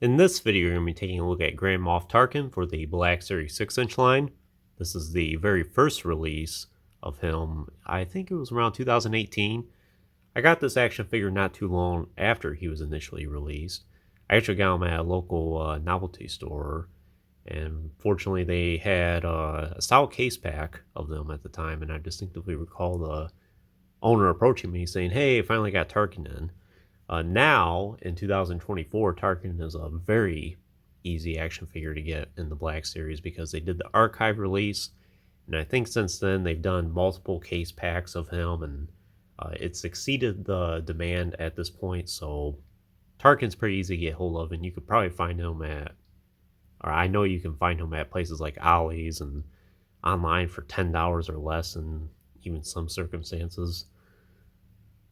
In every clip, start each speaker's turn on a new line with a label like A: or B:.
A: In this video, we're going to be taking a look at Grand Moff Tarkin for the Black Series 6-inch line. This is the very first release of him. I think it was around 2018. I got this action figure not too long after he was initially released. I actually got him at a local novelty store, and fortunately they had a style case pack of them at the time, and I distinctively recall the owner approaching me saying, "Hey, I finally got Tarkin in." Now, in 2024, Tarkin is a very easy action figure to get in the Black Series because they did the archive release, and I think since then they've done multiple case packs of him, and it's exceeded the demand at this point, so Tarkin's pretty easy to get hold of, and you could probably find him or I know you can find him at places like Ollie's and online for $10 or less in even some circumstances.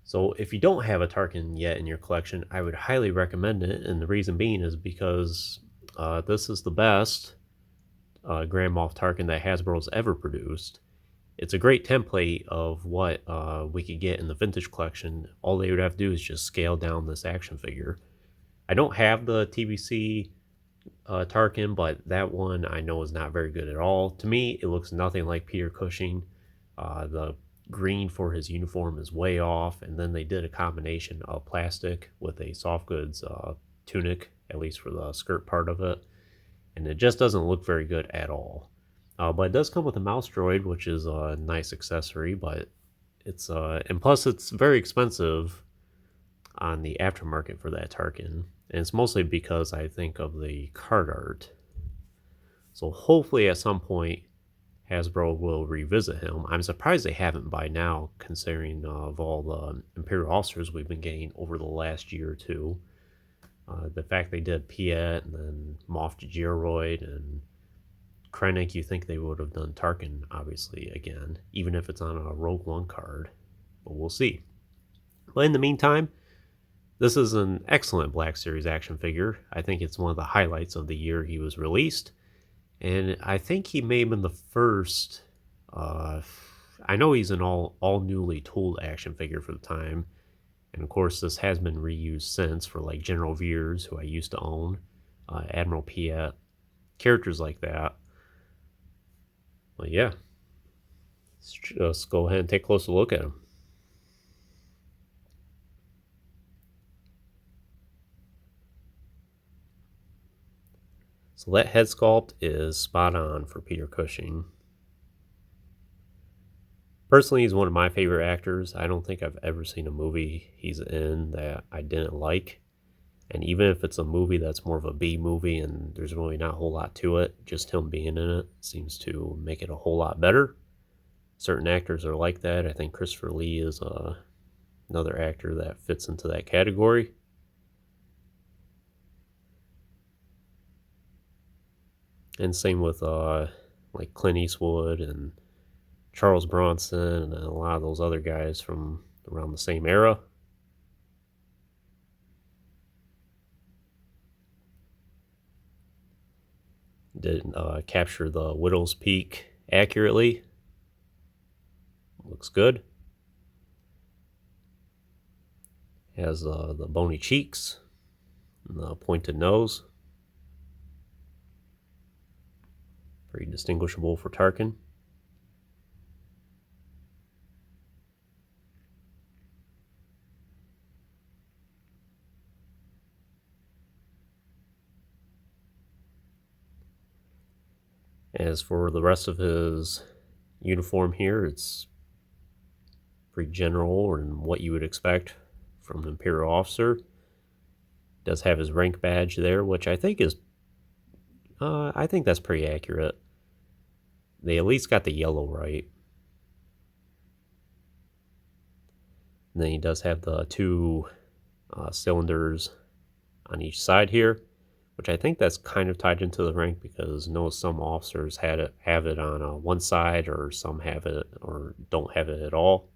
A: So if you don't have a Tarkin yet in your collection, I would highly recommend it, and the reason being is because this is the best Grand Moff Tarkin that Hasbro's ever produced. It's a great template of what we could get in the vintage collection. All they would have to do is just scale down this action figure. I don't have the TBC Tarkin, but that one I know is not very good at all. To me, it looks nothing like Peter Cushing. The green for his uniform is way off, and then they did a combination of plastic with a soft goods tunic, at least for the skirt part of it, and it just doesn't look very good at all. But it does come with a mouse droid, which is a nice accessory, but it's and plus it's very expensive on the aftermarket for that Tarkin, and it's mostly because I think of the card art. So hopefully at some point Hasbro will revisit him. I'm surprised they haven't by now, considering of all the Imperial officers we've been getting over the last year or two. The fact they did Piet and then Moff Giroid and Krennic, you think they would have done Tarkin, obviously, again, even if it's on a Rogue One card. But we'll see. But in the meantime, this is an excellent Black Series action figure. I think it's one of the highlights of the year he was released. And I think he may have been the first. I know he's an all newly tooled action figure for the time, and of course this has been reused since for like General Veers, who I used to own, Admiral Piet, characters like that. But yeah, let's just go ahead and take a closer look at him. So that head sculpt is spot on for Peter Cushing. Personally, he's one of my favorite actors. I don't think I've ever seen a movie he's in that I didn't like. And even if it's a movie that's more of a B movie and there's really not a whole lot to it, just him being in it seems to make it a whole lot better. Certain actors are like that. I think Christopher Lee is another actor that fits into that category. And same with like Clint Eastwood and Charles Bronson and a lot of those other guys from around the same era. Did capture the Widow's Peak accurately. Looks good. Has the bony cheeks and the pointed nose. Very distinguishable for Tarkin. As for the rest of his uniform here, it's pretty general and what you would expect from an Imperial officer. Does have his rank badge there, which I think is, I think that's pretty accurate. They at least got the yellow right. And then he does have the two cylinders on each side here, which I think that's kind of tied into the rank because I know some officers have it on one side, or some have it or don't have it at all.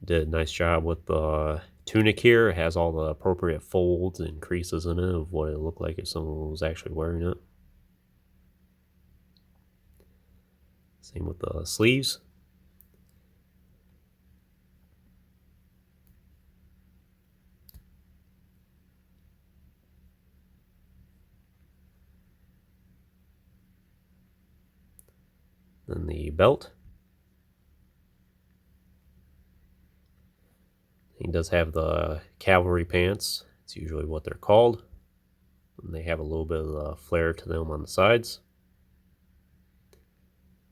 A: Did a nice job with the tunic here. It has all the appropriate folds and creases in it of what it looked like if someone was actually wearing it. Same with the sleeves. Then the belt. He does have the cavalry pants. It's usually what they're called. And they have a little bit of a flare to them on the sides.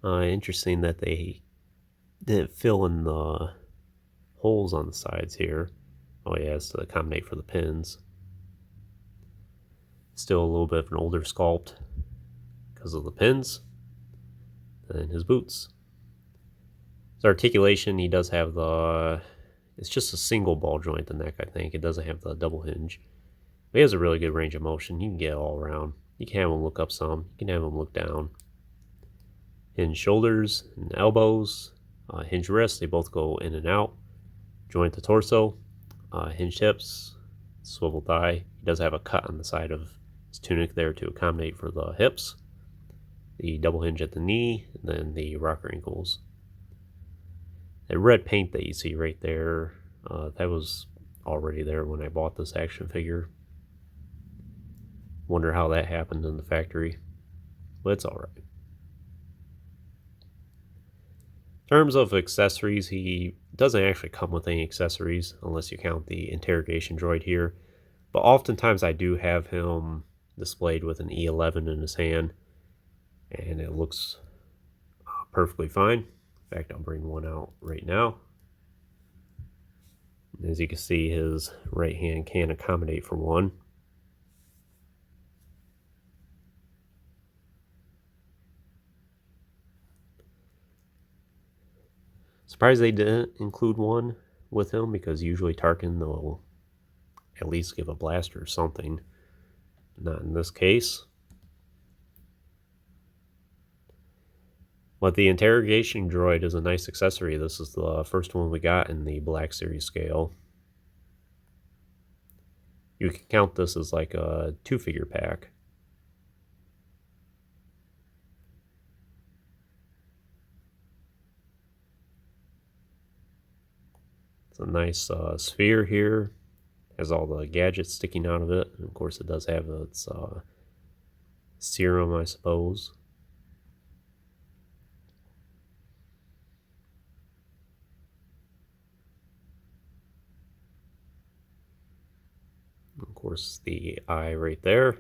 A: Interesting that they didn't fill in the holes on the sides here. Oh yeah, it's to accommodate for the pins. Still a little bit of an older sculpt because of the pins. And his boots. His articulation, he does have the... It's just a single ball joint, the neck, I think. It doesn't have the double hinge. But he has a really good range of motion. You can get it all around. You can have him look up some. You can have him look down. Hinge shoulders and elbows. Hinge wrists, they both go in and out. Joint the torso. Hinge hips. Swivel thigh. He does have a cut on the side of his tunic there to accommodate for the hips. The double hinge at the knee. And then the rocker ankles. The red paint that you see right there, that was already there when I bought this action figure. Wonder how that happened in the factory, but it's alright. In terms of accessories, he doesn't actually come with any accessories unless you count the interrogation droid here, but oftentimes I do have him displayed with an E11 in his hand, and it looks perfectly fine. In fact, I'll bring one out right now. As you can see, his right hand can accommodate for one. Surprised they didn't include one with him, because usually Tarkin will at least give a blaster or something. Not in this case. But the interrogation droid is a nice accessory. This is the first one we got in the Black Series scale. You can count this as like a 2-figure pack. It's a nice sphere here. Has all the gadgets sticking out of it. And of course it does have its serum, I suppose. Of course, the eye right there.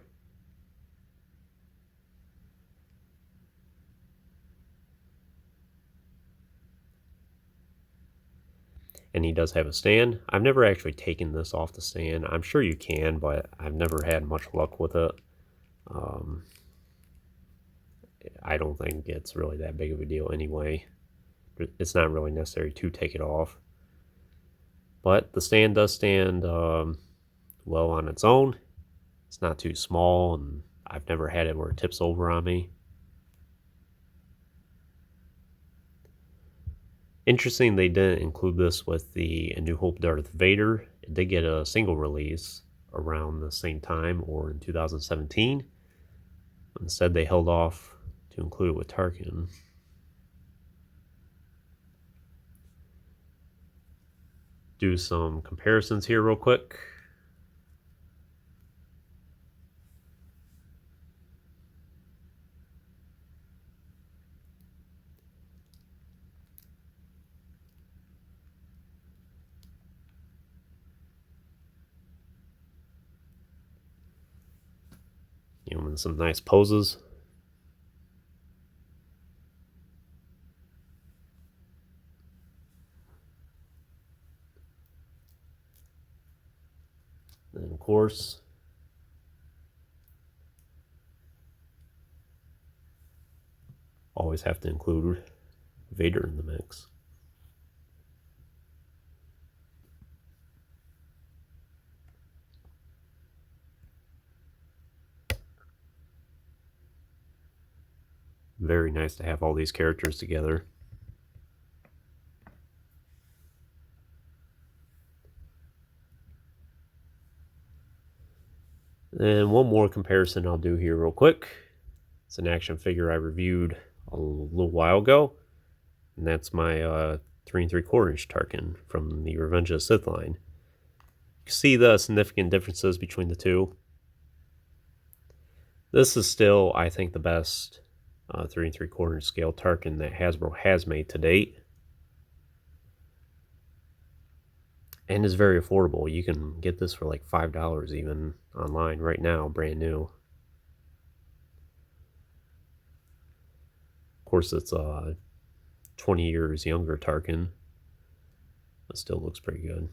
A: And he does have a stand. I've never actually taken this off the stand. I'm sure you can, but I've never had much luck with it. I don't think it's really that big of a deal anyway. It's not really necessary to take it off. But the stand does stand well on its own. It's not too small, and I've never had it where it tips over on me. Interesting they didn't include this with the A New Hope Darth Vader. It did get a single release around the same time, or in 2017. Instead they held off to include it with Tarkin. Do some comparisons here real quick. You know, in some nice poses. And of course, always have to include Vader in the mix. Very nice to have all these characters together. And one more comparison I'll do here real quick. It's an action figure I reviewed a little while ago, and that's my 3 3/4 inch Tarkin from the Revenge of the Sith line. You can see the significant differences between the two. This is still, I think, the best 3 3/4 scale Tarkin that Hasbro has made to date. And is very affordable. You can get this for like $5 even online right now, brand new. Of course, it's 20 years younger Tarkin, but still looks pretty good.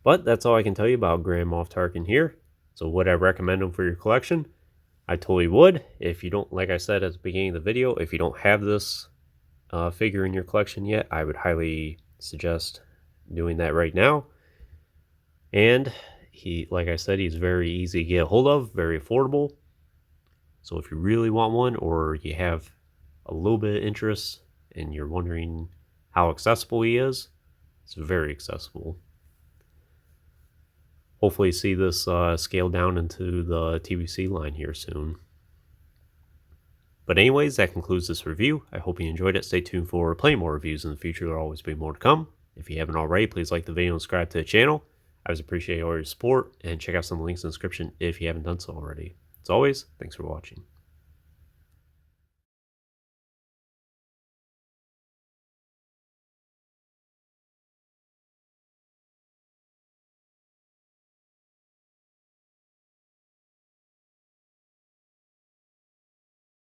A: But that's all I can tell you about Grand Moff Tarkin here. So would I recommend him for your collection? I totally would. If you don't, like I said at the beginning of the video, if you don't have this figure in your collection yet, I would highly suggest doing that right now. And he, like I said, he's very easy to get a hold of, very affordable. So if you really want one, or you have a little bit of interest and you're wondering how accessible he is, it's very accessible. Hopefully see this scale down into the TBC line here soon. But anyways, that concludes this review. I hope you enjoyed it. Stay tuned for plenty more reviews in the future. There will always be more to come. If you haven't already, please like the video and subscribe to the channel. I always appreciate all your support, and check out some links in the description if you haven't done so already. As always, thanks for watching.